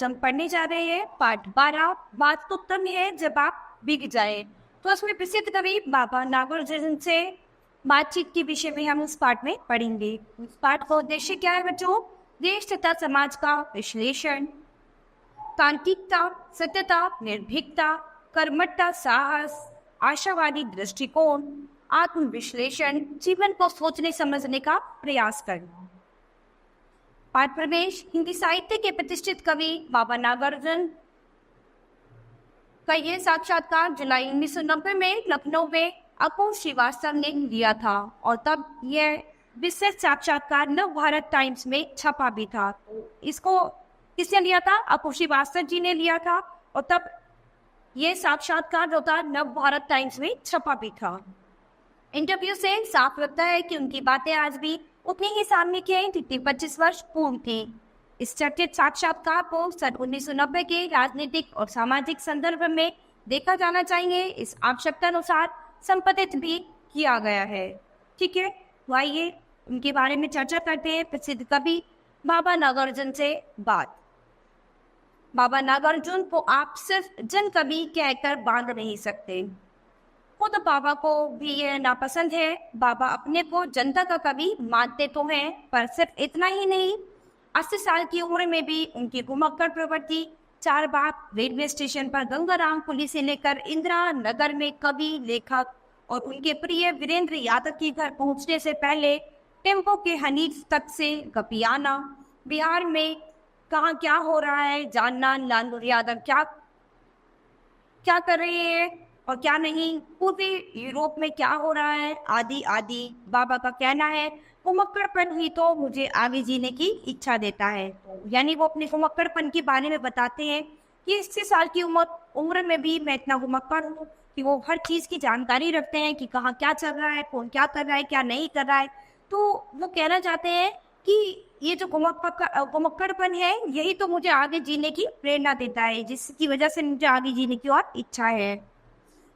आज हम पढ़ने जा रहे हैं पाठ 12। बात तो तब है जब आप बिक जाए। तो उसमें प्रसिद्ध कवि बाबा नागरजन से बातचीत के विषय में हम इस पाठ में पढ़ेंगे। इस पाठ का उद्देश्य क्या है बच्चों? देश तथा समाज का विश्लेषण, तांत्रिकता, सत्यता, निर्भीकता, कर्मठता, साहस, आशावादी दृष्टिकोण, आत्मविश्लेषण, जीवन को सोचने समझने का प्रयास करना। पाठ प्रवेश। हिंदी साहित्य के प्रतिष्ठित कवि बाबा नागरजन का यह साक्षात्कार जुलाई 1990 में लखनऊ में अपूर्व श्रीवास्तव ने लिया था और तब यह विशेष साक्षात्कार नव भारत टाइम्स में छपा भी था। इसको किसने लिया था? अपूर्व श्रीवास्तव जी ने लिया था और तब यह साक्षात्कार जो था नव भारत टाइम्स में छपा भी था। इंटरव्यू से साफ लगता है कि उनकी बातें आज भी उतनी ही सामने की हैं जितनी 25 वर्ष पूर्व थी। इस चर्चित साक्षात्कार को सन 1990 के राजनीतिक और सामाजिक संदर्भ में देखा जाना चाहिए। इस आवश्यकता अनुसार संपादित भी किया गया है। ठीक है, तो आइए उनके बारे में चर्चा करते हैं। प्रसिद्ध कवि बाबा नागरजन से बात। बाबा नागरजन को आप सिर्फ जन कवि कहकर बांध नहीं सकते। खुद बाबा को भी यह नापसंद है। बाबा अपने को जनता का कवि मानते तो हैं, पर सिर्फ इतना ही नहीं, 80 साल की उम्र में भी उनकी घुमक्कड़ प्रवृत्ति, 4 बार रेलवे स्टेशन पर गंगाराम पुली से लेकर इंदिरा नगर में कवि, लेखक और उनके प्रिय वीरेंद्र यादव के घर पहुंचने से पहले टेम्पो के हनीफ तक से गपियाना, बिहार में कहाँ क्या हो रहा है जानना, लालू यादव क्या कर रहे हैं और क्या नहीं, पूरे यूरोप में क्या हो रहा है, आदि आदि। बाबा का कहना है घुमक्कड़पन ही तो मुझे आगे जीने की इच्छा देता है। यानी वो अपने घुमक्कड़पन के बारे में बताते हैं कि 80 साल की उम्र में भी मैं इतना घुमक्कड़ हूँ कि वो हर चीज़ की जानकारी रखते हैं कि कहाँ क्या चल रहा है, कौन क्या कर रहा है, क्या नहीं कर रहा है। तो वो कहना चाहते हैं कि ये जो घुमक्कड़पन है यही तो मुझे आगे जीने की प्रेरणा देता है, जिसकी वजह से मुझे आगे जीने की और इच्छा है।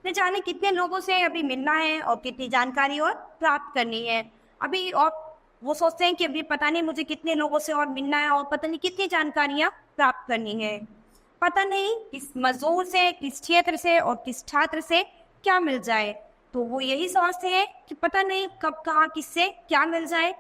न जाने कितने लोगों से अभी मिलना है और कितनी जानकारी और प्राप्त करनी है अभी, और वो सोचते हैं कि अभी पता नहीं मुझे कितने लोगों से और मिलना है और पता नहीं कितनी जानकारियां प्राप्त करनी है। पता नहीं किस मजदूर से, किस क्षेत्र से और किस छात्र से क्या मिल जाए। तो वो यही सोचते हैं कि पता नहीं कब कहाँ किससे क्या मिल जाए।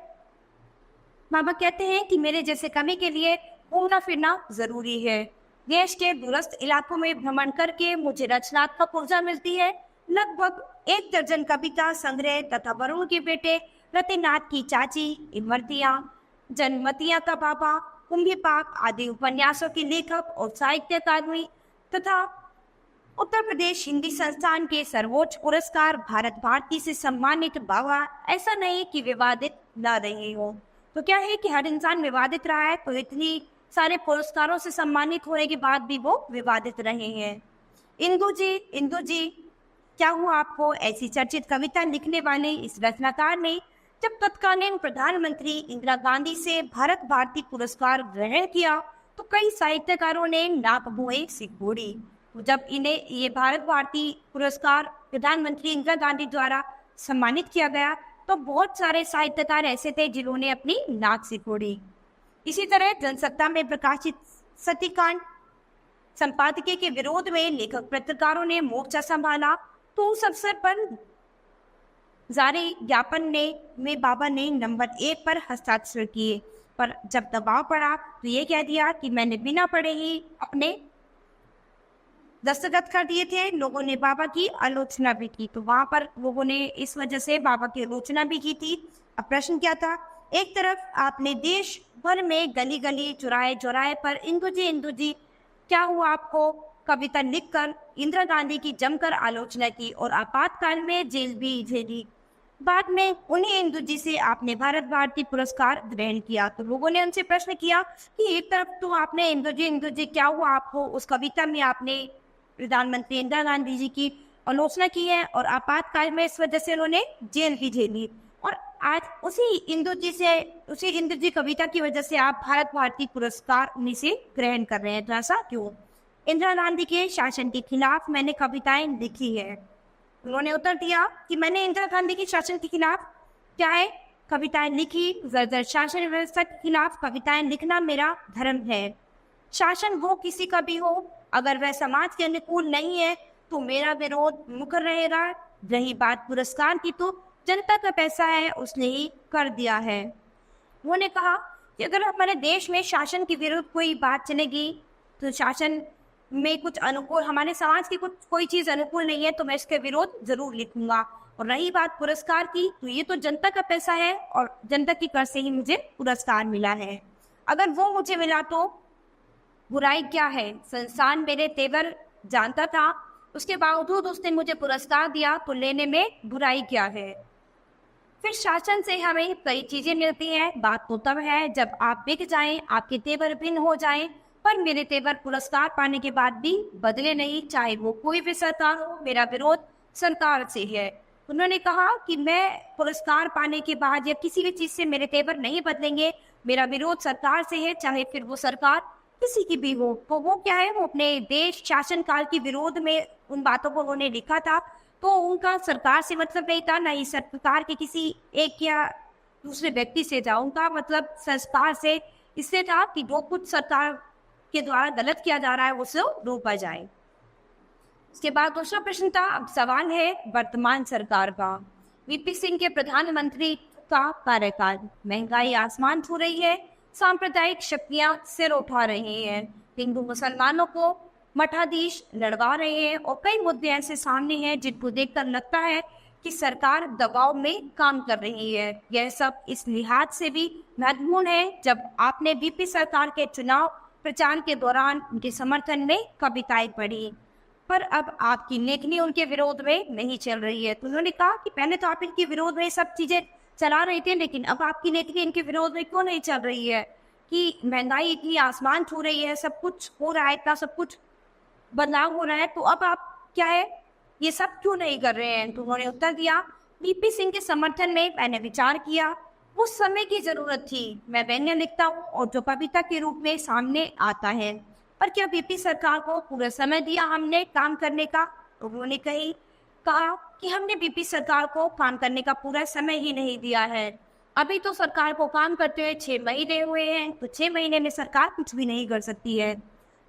बाबा कहते हैं कि मेरे जैसे कवि के लिए घूमना फिरना जरूरी है। देश के दूरस्थ इलाकों में भ्रमण करके मुझे रचनात्मक ऊर्जा मिलती है। लगभग 1 दर्जन कविता संग्रह तथा वरुण के बेटे रतिनाथ की चाची, इमरतियाँ, जनमतियाँ का बाबा, कुंभी पाक आदि उपन्यासों के लेखक और साहित्यकार हुई तथा उत्तर प्रदेश हिंदी संस्थान के सर्वोच्च पुरस्कार भारत भारती से सम्मानित बाबा ऐसा नहीं कि विवादित न रहे हो। तो क्या है कि हर इंसान विवादित रहा है, तो इतनी सारे पुरस्कारों से सम्मानित होने के बाद भी वो विवादित रहे हैं। इंदु जी क्या हुआ आपको? ऐसी चर्चित कविता लिखने वाले इस रचनाकार ने जब तत्कालीन प्रधानमंत्री इंदिरा गांधी से भारत भारती पुरस्कार ग्रहण किया तो कई साहित्यकारों ने नाक भुए सिकोड़ी। तो जब इन्हें ये भारत भारती पुरस्कार प्रधानमंत्री इंदिरा गांधी द्वारा सम्मानित किया गया तो बहुत सारे साहित्यकार ऐसे थे जिन्होंने अपनी नाक सिकोड़ी। इसी तरह जनसत्ता में प्रकाशित सतीकांड संपादकीय के विरोध में लेखक पत्रकारों ने मोर्चा संभाला। तो उस अवसर पर जारी ज्ञापन में बाबा ने नंबर 1 पर हस्ताक्षर किए, पर जब दबाव पड़ा तो ये कह दिया कि मैंने बिना पढ़े ही अपने दस्तखत कर दिए थे। लोगों ने बाबा की आलोचना भी की, तो वहां पर लोगों ने इस वजह से बाबा की आलोचना भी की थी। अब प्रश्न क्या था? एक तरफ आपने देश भर में गली गली चौराहे चौराहे पर इंदु जी क्या हुआ आपको कविता लिखकर इंदिरा गांधी की जमकर आलोचना की और आपातकाल में जेल भी झेली। बाद में उन्हीं इंदु जी से आपने भारत भारती पुरस्कार ग्रहण किया। तो लोगों ने उनसे प्रश्न किया कि एक तरफ तो आपने इंदु जी क्या हुआ आपको, उस कविता में आपने प्रधानमंत्री इंदिरा गांधी जी की आलोचना की है और आपातकाल में इस वजह से उन्होंने जेल भी झेली, और आज उसी इंदु जी कविता की वजह से आप भारत भारती पुरस्कार उन्हीं से ग्रहण कर रहे हैं। तो ऐसा क्यों? इंदिरा गांधी के शासन के खिलाफ मैंने कविताएं लिखी है। उन्होंने उत्तर दिया कि मैंने इंदिरा गांधी के शासन के खिलाफ क्या है कविताएं लिखी। जर्जर शासन व्यवस्था के खिलाफ कविताएं लिखना मेरा धर्म है। शासन हो किसी का भी हो, अगर वह समाज के अनुकूल नहीं है तो मेरा विरोध मुकर रहेगा। रही बात पुरस्कार की, तो जनता का पैसा है, उसने ही कर दिया है। उन्होंने कहा कि अगर हमारे देश में शासन के विरुद्ध कोई बात चलेगी, तो शासन में कुछ अनुकूल, हमारे समाज की कुछ कोई चीज़ अनुकूल नहीं है, तो मैं इसके विरोध जरूर लिखूंगा। और रही बात पुरस्कार की, तो ये तो जनता का पैसा है और जनता की कर से ही मुझे पुरस्कार मिला है। अगर वो मुझे मिला तो बुराई क्या है? संस्थान मेरे तेवर जानता था, उसके बावजूद उसने मुझे पुरस्कार दिया, तो लेने में बुराई क्या है? फिर शासन से हमें कई चीजें मिलती हैं। बात तो तब है जब आप बिक जाएं, आपके तेवर भिन्न हो जाएं, पर मेरे तेवर पुरस्कार पाने के बाद भी बदले नहीं, चाहे वो कोई भी सरकार हो। मेरा विरोध सरकार से है। उन्होंने कहा कि मैं पुरस्कार पाने के बाद या किसी भी चीज से मेरे तेवर नहीं बदलेंगे, मेरा विरोध सरकार से है, चाहे फिर वो सरकार किसी की भी हो। तो वो क्या है, वो अपने देश शासन काल के विरोध में उन बातों को उन्होंने लिखा था। तो उनका सरकार से मतलब नहीं था, ना ही सरकार के किसी एक या दूसरे व्यक्ति से था। उनका मतलब संस्कार से इससे था कि जो कुछ सरकार के द्वारा गलत किया जा रहा है उसे रोका जाए। इसके बाद दूसरा प्रश्न था, अब सवाल है वर्तमान सरकार का। वीपी सिंह के प्रधानमंत्री का कार्यकाल, महंगाई आसमान छू रही है, सांप्रदायिक शक्तियां सिर उठा रही हैं, हिंदू मुसलमानों को मठाधीश लड़वा रहे हैं और कई मुद्दे ऐसे सामने हैं जिनको देखकर लगता है कि सरकार दबाव में काम कर रही है। यह सब इस लिहाज से भी महत्वपूर्ण है जब आपने बीपी सरकार के चुनाव प्रचार के दौरान उनके समर्थन में कविताएं पढ़ी, पर अब आपकी लेखनी उनके विरोध में नहीं चल रही है। तो उन्होंने कहा कि पहले तो आप इनके विरोध में सब चीजें चला रहे थे, लेकिन अब आपकी लेखनी इनके विरोध में क्यों नहीं चल रही है कि महंगाई इतनी आसमान छू रही है, सब कुछ हो रहा है, इतना सब कुछ बदलाव हो रहा है, तो अब आप क्या है ये सब क्यों नहीं कर रहे हैं? तो उन्होंने उत्तर दिया, वीपी सिंह के समर्थन में मैंने विचार किया, उस समय की जरूरत थी। मैं व्यंग्य लिखता हूँ और जो कविता के रूप में सामने आता है, पर क्या वीपी सरकार को पूरा समय दिया हमने काम करने का? उन्होंने कहा कि हमने वीपी सरकार को काम करने का पूरा समय ही नहीं दिया है। अभी तो सरकार को काम करते हुए 6 महीने हुए हैं, तो 6 महीने में सरकार कुछ भी नहीं कर सकती है।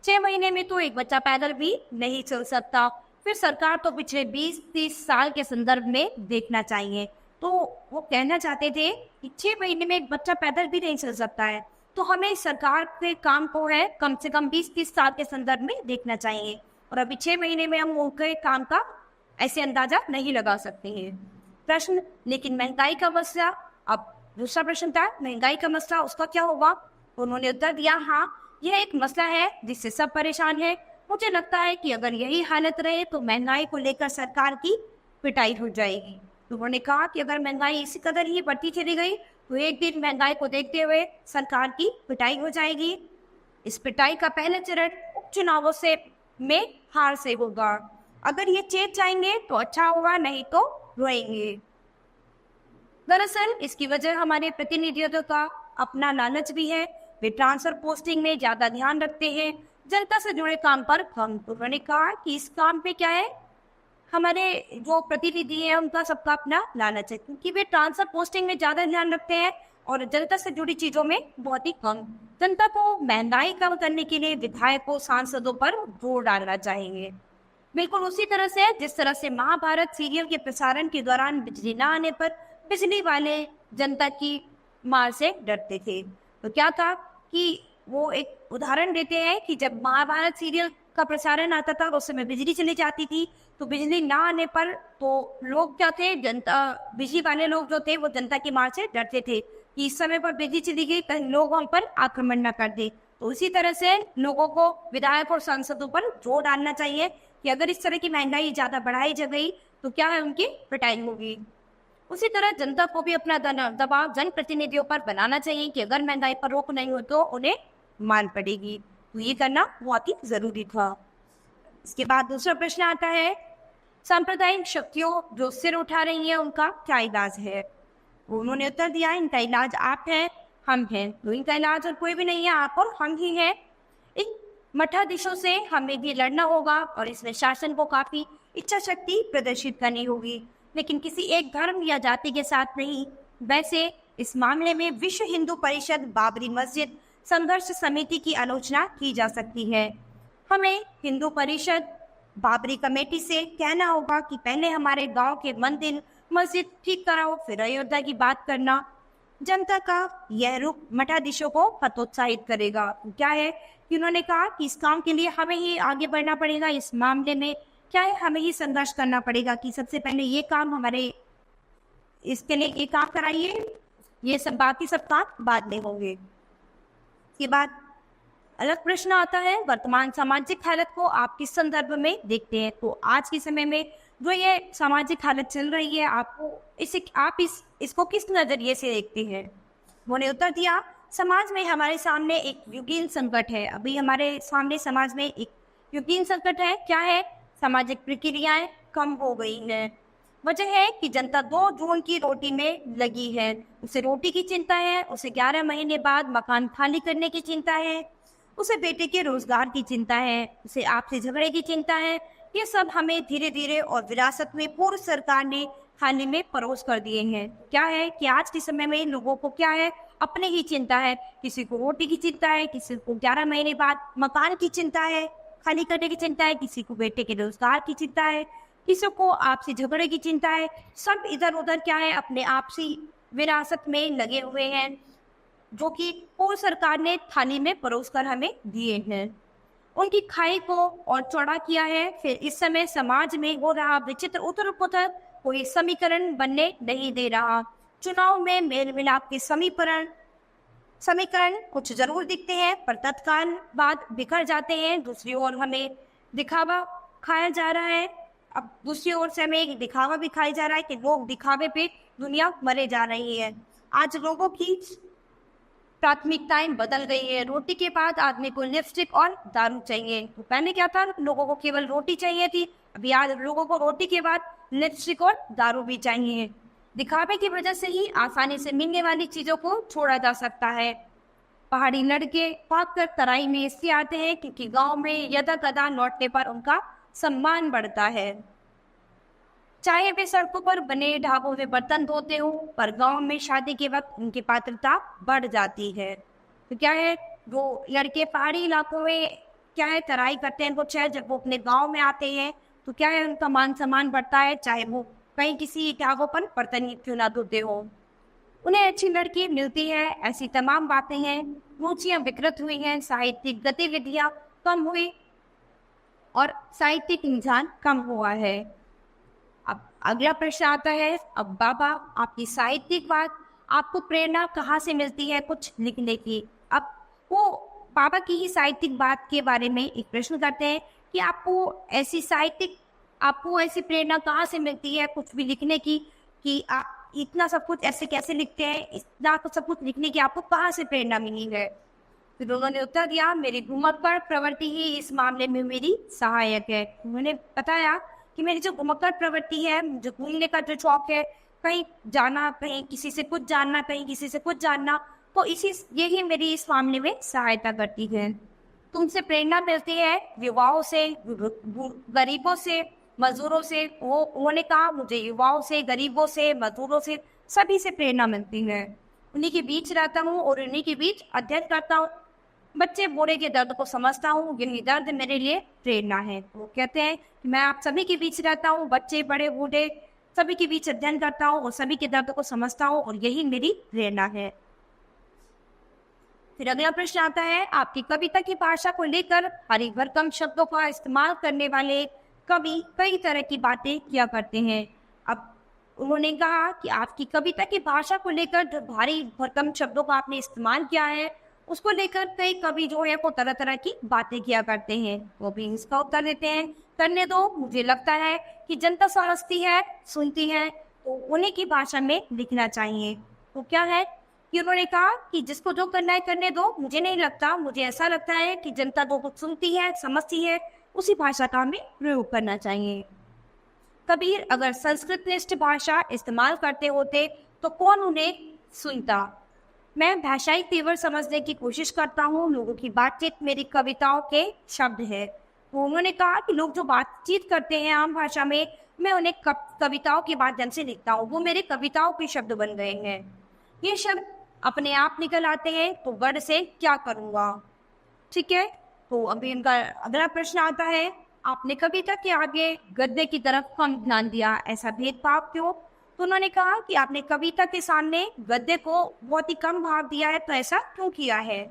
6 महीने में तो एक बच्चा पैदल भी नहीं चल सकता। फिर सरकार तो पिछले 20-30 साल के संदर्भ में देखना चाहिए। तो वो कहना चाहते थे कि 6 महीने में एक बच्चा पैदल भी नहीं चल सकता है, तो हमें सरकार के काम को है कम से कम 20-30 साल के संदर्भ में देखना चाहिए, और अभी 6 महीने में हम उनके काम का ऐसे अंदाजा नहीं लगा सकते हैं। प्रश्न, लेकिन महंगाई का मसला, अब दूसरा प्रश्न था महंगाई का मसला, उसका क्या होगा? उन्होंने उत्तर दिया, हाँ यह एक मसला है जिससे सब परेशान है। मुझे लगता है कि अगर यही हालत रहे तो महंगाई को लेकर सरकार की पिटाई हो जाएगी। उन्होंने कहा कि अगर महंगाई इसी कदर ही बढ़ती चली गई तो एक दिन महंगाई को देखते हुए सरकार की पिटाई हो जाएगी। इस पिटाई का पहला चरण उपचुनावों से में हार से होगा। अगर ये चेत जाएंगे तो अच्छा होगा, नहीं तो रोएंगे। दरअसल इसकी वजह हमारे प्रतिनिधियों का अपना लालच भी है। वे ट्रांसफर पोस्टिंग में ज्यादा ध्यान रखते हैं, जनता से जुड़े काम पर कम। उन्होंने कहा कि इस काम पे क्या है, हमारे जो प्रतिनिधि है उनका सबका अपना लालच है, क्योंकि वे ट्रांसफर पोस्टिंग में ज्यादा ध्यान रखते हैं और जनता से जुड़ी चीजों में बहुत ही कम। जनता को महंगाई कम करने के लिए विधायकों सांसदों पर जोर डालना चाहिए। बिल्कुल उसी तरह से जिस तरह से महाभारत सीरियल के प्रसारण के दौरान बिजली न आने पर बिजली वाले जनता की मार से डरते थे। तो क्या था कि वो एक उदाहरण देते हैं कि जब महाभारत सीरियल का प्रसारण आता था उस समय बिजली चली जाती थी, तो बिजली ना आने पर तो लोग क्या थे, जनता, बिजली वाले लोग जो थे वो जनता की मार से डरते थे कि इस समय पर बिजली चली गई कहीं लोग हम पर आक्रमण न कर दे। तो उसी तरह से लोगों को विधायक और सांसदों पर जोर डालना चाहिए कि अगर इस तरह की महंगाई ज्यादा बढ़ाई जा गई तो क्या है, उनकी पिटाई होगी। उसी तरह जनता को भी अपना दबाव जनप्रतिनिधियों पर बनाना चाहिए कि अगर महंगाई पर रोक नहीं हो तो उन्हें मान पड़ेगी। तो ये करना बहुत ही जरूरी था। इसके बाद दूसरा प्रश्न आता है, सांप्रदायिक शक्तियों जो सिर उठा रही है उनका क्या इलाज है? उन्होंने उत्तर दिया, इनका इलाज आप हैं, हम हैं। तो इनका इलाज और कोई भी नहीं है, आप और हम ही हैं। इन मठाधीशों से हमें भी लड़ना होगा और इसमें शासन को काफी इच्छा शक्ति प्रदर्शित करनी होगी, लेकिन किसी एक धर्म या जाति के साथ नहीं। वैसे इस मामले में विश्व हिंदू परिषद, बाबरी मस्जिद, संघर्ष समिति की आलोचना की जा सकती है। हमें हिंदू परिषद बाबरी कमेटी से कहना होगा कि पहले हमारे गांव के मंदिर मस्जिद ठीक कराओ, फिर अयोध्या की बात करना। जनता का यह रुख मठाधीशों को हतोत्साहित करेगा। क्या है कि उन्होंने कहा कि इस काम के लिए हमें ही आगे बढ़ना पड़ेगा। इस मामले में क्या है, हमें ही संघर्ष करना पड़ेगा कि सबसे पहले ये काम हमारे, इसके लिए ये काम कराइए, ये सब बाकी सब काम बाद में होंगे। इसके बाद अलग प्रश्न आता है, वर्तमान सामाजिक हालत को आप किस संदर्भ में देखते हैं? तो आज के समय में जो ये सामाजिक हालत चल रही है, आपको आप इसको किस नजरिए से देखते हैं? उन्होंने उत्तर दिया, समाज में हमारे सामने एक युगीन संकट है। अभी हमारे सामने समाज में एक युगीन संकट है। क्या है? सामाजिक प्रक्रियाएं कम हो गई हैं। वजह है कि जनता 2 जून की रोटी में लगी है। उसे रोटी की चिंता है, उसे 11 महीने बाद मकान खाली करने की चिंता है, उसे बेटे के रोजगार की चिंता है, उसे आपसे झगड़े की चिंता है। ये सब हमें धीरे धीरे और विरासत में पूर्व सरकार ने खाने में परोस कर दिए हैं। क्या है कि आज के समय में लोगों को क्या है, अपने ही चिंता है। किसी को रोटी की चिंता है, किसी को 11 महीने बाद मकान की चिंता है, खाली करने की चिंता है, किसी को बेटे के रोजगार की चिंता है, किसी को आपसी झगड़े की चिंता है। सब इधर उधर क्या है, अपने आपसी विरासत में लगे हुए हैं, जो कि पूर्व सरकार ने थाली में परोस कर हमें दिए हैं। उनकी खाई को और चौड़ा किया है। फिर इस समय समाज में हो रहा विचित्र उथल पुथल कोई समीकरण बनने नहीं दे रहा। चुनाव में मेल मिलाप के समीकरण कुछ जरूर दिखते हैं, पर तत्काल बाद बिखर जाते हैं। दूसरी ओर हमें दिखावा खाया जा रहा है। अब दूसरी ओर से हमें एक दिखावा भी खाया जा रहा है कि लोग दिखावे पे दुनिया मरे जा रही है। आज लोगों की प्राथमिकताएं बदल गई है। रोटी के बाद आदमी को लिपस्टिक और दारू चाहिए। तो पहले क्या था, लोगों को केवल रोटी चाहिए थी। अभी आज लोगों को रोटी के बाद लिपस्टिक और दारू भी चाहिए। दिखावे की वजह से ही आसानी से मिलने वाली चीजों को छोड़ा जा सकता है। पहाड़ी लड़के भाग कर तराई में इसलिए आते हैं क्योंकि गांव में यदा कदा लौटने पर उनका सम्मान बढ़ता है। चाहे वे सड़कों पर बने ढाबों में बर्तन धोते हो, पर गांव में शादी के वक्त उनकी पात्रता बढ़ जाती है। तो क्या है, जो लड़के पहाड़ी इलाकों में क्या है तराई करते हैं, वो चाहे जब वो अपने गांव में आते हैं तो क्या है उनका मान सम्मान बढ़ता है, चाहे वो कहीं किसी ढाबों पर बर्तन क्यों ना धोते हो। उन्हें अच्छी लड़की मिलती है। ऐसी तमाम बातें हैं। रुचियां विकृत हुई हैं, साहित्यिक गतिविधियां कम हुई और साहित्यिक रुझान कम हुआ है। अब अगला प्रश्न आता है, अब बाबा आपकी साहित्यिक बात, आपको प्रेरणा कहाँ से मिलती है कुछ लिखने की? अब वो बाबा की ही साहित्यिक बात के बारे में एक प्रश्न करते हैं कि आपको ऐसी प्रेरणा कहाँ से मिलती है कुछ भी लिखने की, कि आप इतना सब कुछ ऐसे कैसे लिखते हैं, इतना सब कुछ लिखने की आपको कहाँ से प्रेरणा मिली है? फिर उन्होंने उत्तर दिया, मेरी घुमक्कड़ प्रवृत्ति ही इस मामले में मेरी सहायक है। उन्होंने बताया कि मेरी जो घुमक्कड़ प्रवृत्ति है, जो घूमने का जो शौक है, कहीं जाना, कहीं किसी से कुछ जानना, कहीं किसी से कुछ जानना, तो यही मेरी इस मामले में सहायता करती है। तुमसे प्रेरणा मिलती है युवाओं से, गरीबों से, मजदूरों से। उन्होंने कहा, मुझे युवाओं से, गरीबों से, मजदूरों से, सभी से प्रेरणा मिलती है। उन्हीं के बीच रहता हूँ और उन्हीं के बीच अध्ययन करता हूँ। बच्चे बूढ़े के दर्द को समझता हूँ, यही दर्द मेरे लिए प्रेरणा है। वो कहते हैं कि मैं आप सभी के बीच रहता हूँ, बच्चे बड़े बूढ़े सभी के बीच अध्ययन करता हूँ और सभी के दर्द को समझता हूँ, और यही मेरी प्रेरणा है। फिर अगला प्रश्न आता है, आपकी कविता की भाषा को लेकर हरी भरकम शब्दों का इस्तेमाल करने वाले कवि कई तरह की बातें किया करते हैं। अब उन्होंने कहा कि आपकी कविता की भाषा को लेकर जो भारी भरकम शब्दों का आपने इस्तेमाल किया है, उसको लेकर कई कवि जो है वो तरह तरह की बातें किया करते हैं। वो भी इसका उत्तर देते हैं, करने दो, मुझे लगता है कि जनता समझती है, सुनती है, तो उन्हीं की भाषा में लिखना चाहिए। तो क्या है कि उन्होंने कहा कि जिसको जो करना है करने दो, मुझे नहीं लगता, मुझे ऐसा लगता है कि जनता जो कुछ सुनती है, समझती है, उसी भाषा का हमें प्रयोग करना चाहिए। कबीर अगर संस्कृतनिष्ठ भाषा इस्तेमाल करते होते तो कौन उन्हें सुनता? मैं भाषाई तेवर समझने की कोशिश करता हूँ, लोगों की बातचीत मेरी कविताओं के शब्द है। तो उन्होंने कहा कि लोग जो बातचीत करते हैं आम भाषा में, मैं उन्हें कविताओं के माध्यम से लिखता हूँ, वो मेरे कविताओं के शब्द बन गए हैं। ये शब्द अपने आप निकल आते हैं तो गढ़ से क्या करूँगा। ठीक है, तो अभी इनका अगला प्रश्न आता है, आपने कविता के आगे गद्य की तरफ कम ध्यान दिया, ऐसा भेदभाव क्यों? तो उन्होंने कहा कि आपने कविता के सामने गद्य को बहुत ही कम भाव दिया है, तो ऐसा क्यों किया है?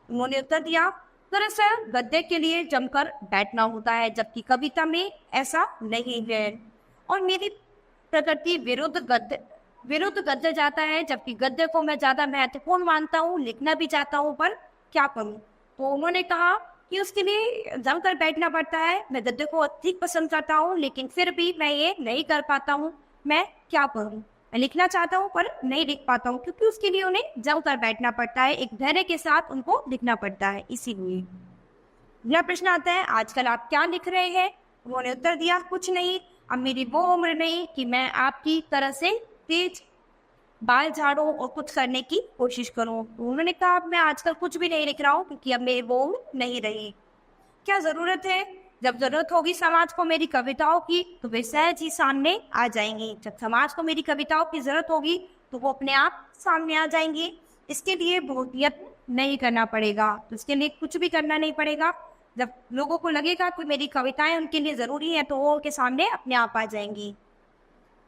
उन्होंने उत्तर दिया, दरअसल गद्य के लिए जमकर बैठना होता है, जबकि कविता में ऐसा नहीं है, और मेरी प्रकृति विरुद्ध गद्य जाता है, जबकि गद्य को मैं ज्यादा महत्वपूर्ण मानता हूँ, लिखना भी चाहता हूँ, पर क्या करूँ? तो उन्होंने कहा कि उसके लिए जमकर बैठना पड़ता है। मैं गद्य को अधिक पसंद करता हूँ, लेकिन फिर भी मैं ये नहीं कर पाता हूँ। मैं क्या करूँ? मैं लिखना चाहता हूँ पर नहीं लिख पाता हूँ, क्योंकि उसके लिए उन्हें जमकर बैठना पड़ता है, एक धैर्य के साथ उनको लिखना पड़ता है, इसीलिए। अगला प्रश्न आता है, आजकल आप क्या लिख रहे हैं? उन्होंने उत्तर दिया, कुछ नहीं, अब मेरी वो उम्र नहीं कि मैं आपकी तरह से तेज बाल झाड़ूं और कुछ करने की कोशिश करूं। तो उन्होंने कहा, अब मैं आजकल कुछ भी नहीं लिख रहा हूं, क्योंकि अब मेरी वो उम्र नहीं रही। क्या जरूरत है? जब जरूरत होगी समाज को मेरी कविताओं की, तो वे सहज ही सामने आ जाएंगी। जब समाज को मेरी कविताओं की जरूरत होगी, तो वो अपने आप सामने आ जाएंगी। इसके लिए बहुत यत्न नहीं करना पड़ेगा, तो इसके लिए कुछ भी करना नहीं पड़ेगा। जब लोगों को लगेगा कि मेरी कविताएं उनके लिए जरूरी है, तो वो उनके सामने अपने आप आ जाएंगी।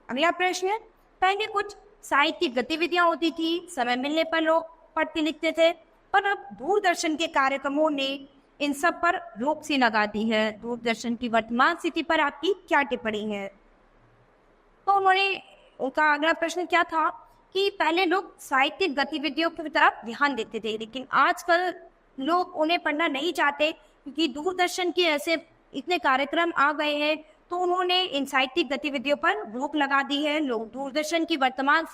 अगला प्रश्न, पहले कुछ साहित्यिक गतिविधियां होती थी, समय मिलने पर लोग पढ़ते लिखते थे, पर अब दूरदर्शन के कार्यक्रमों ने इन सब पर रोक सी लगा दी है। दूरदर्शन की वर्तमान स्थिति पर आपकी क्या टिप्पणी है? तो उनका अगला प्रश्न क्या था कि पहले लोग साहित्यिक गतिविधियों की तरफ ध्यान देते थे, लेकिन आजकल लोग उन्हें पढ़ना नहीं चाहते, क्योंकि दूरदर्शन के ऐसे इतने कार्यक्रम आ गए हैं, तो उन्होंने इन साहित्यिक गतिविधियों पर रोक लगा दी है। लोग दूरदर्शन की वर्तमान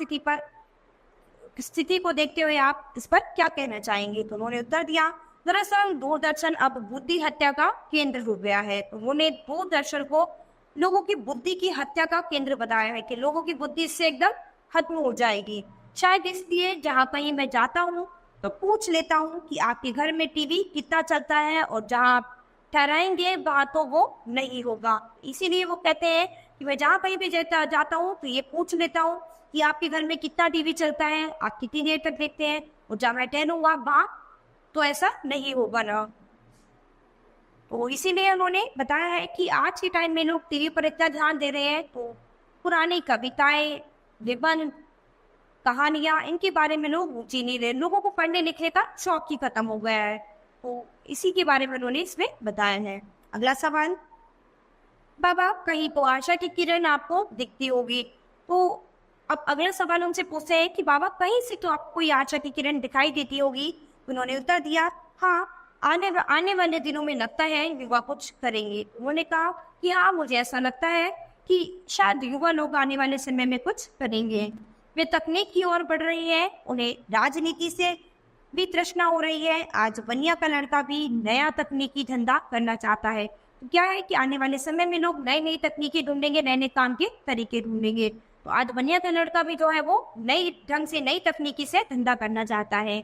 स्थिति को देखते हुए आप इस पर क्या कहना चाहेंगे? तो उन्होंने उत्तर दिया, दरअसल दूरदर्शन अब बुद्धि हत्या का केंद्र हो गया है। तो उन्होंने दूरदर्शन को लोगों की बुद्धि की हत्या का केंद्र बताया है, कि लोगों की बुद्धि इससे एकदम खत्म हो जाएगी। शायद इसलिए जहाँ कहीं मैं जाता हूँ तो पूछ लेता हूँ कि आपके घर में टीवी कितना चलता है, और जहाँ आप ठहराएंगे वहाँ तो वो नहीं होगा। इसीलिए वो कहते हैं कि मैं जहाँ कहीं भी जाता हूँ तो ये पूछ लेता हूँ कि आपके घर में कितना टीवी चलता है, आप कितनी देर तक देखते हैं, और जहाँ मैं ठहरूंगा वहाँ तो ऐसा नहीं होगा ना। तो इसीलिए उन्होंने बताया है कि आज के टाइम में लोग टीवी पर इतना ध्यान दे रहे हैं, तो पुरानी कविताएं, निबंध, कहानियां, इनके बारे में लोग रुचि नहीं रहे। लोगों को पढ़ने लिखने का शौक ही खत्म हो गया है। तो इसी के बारे में उन्होंने इसमें बताया है। अगला सवाल, बाबा कहीं तो आशा की किरण आपको दिखती होगी। तो अब अगला सवाल उनसे पूछते हैं कि बाबा कहीं से तो आपको कोई आशा की किरण दिखाई देती होगी। उन्होंने उत्तर दिया, हाँ, आने वाले दिनों में लगता है युवा कुछ करेंगे। उन्होंने कहा कि हाँ, मुझे ऐसा लगता है कि शायद युवा लोग आने वाले समय में कुछ करेंगे। वे तकनीक की ओर बढ़ रही है, उन्हें राजनीति से भी तृष्णा हो रही है। आज बनिया का लड़का भी नया तकनीकी धंधा करना चाहता है। तो क्या है कि आने वाले समय में लोग नई नई तकनीकी ढूंढेंगे, नए नए काम के तरीके ढूंढेंगे। तो आज बनिया का लड़का भी जो है वो नई ढंग से, नई तकनीकी से धंधा करना चाहता है।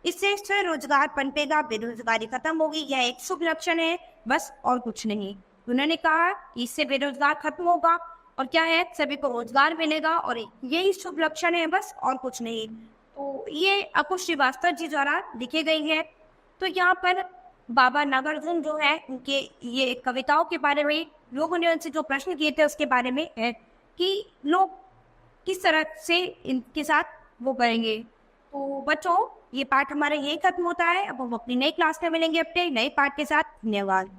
इससे स्वरोजगार पनपेगा, बेरोजगारी खत्म होगी। यह एक शुभ लक्षण है, बस और कुछ नहीं। उन्होंने कहा कि इससे बेरोजगार खत्म होगा, और क्या है, सभी को रोजगार मिलेगा, और यही शुभ लक्षण है, बस और कुछ नहीं। तो ये अंकुश श्रीवास्तव जी द्वारा लिखी गई है। तो यहाँ पर बाबा नागार्जुन जो है, उनके ये कविताओं के बारे में लोगों ने उनसे जो प्रश्न किए थे उसके बारे में है कि लोग किस तरह से इनके साथ वो करेंगे। तो बच्चों, ये पाठ हमारा यही खत्म होता है। अब हम अपनी नई क्लास में मिलेंगे अपने नए पाठ के साथ। धन्यवाद।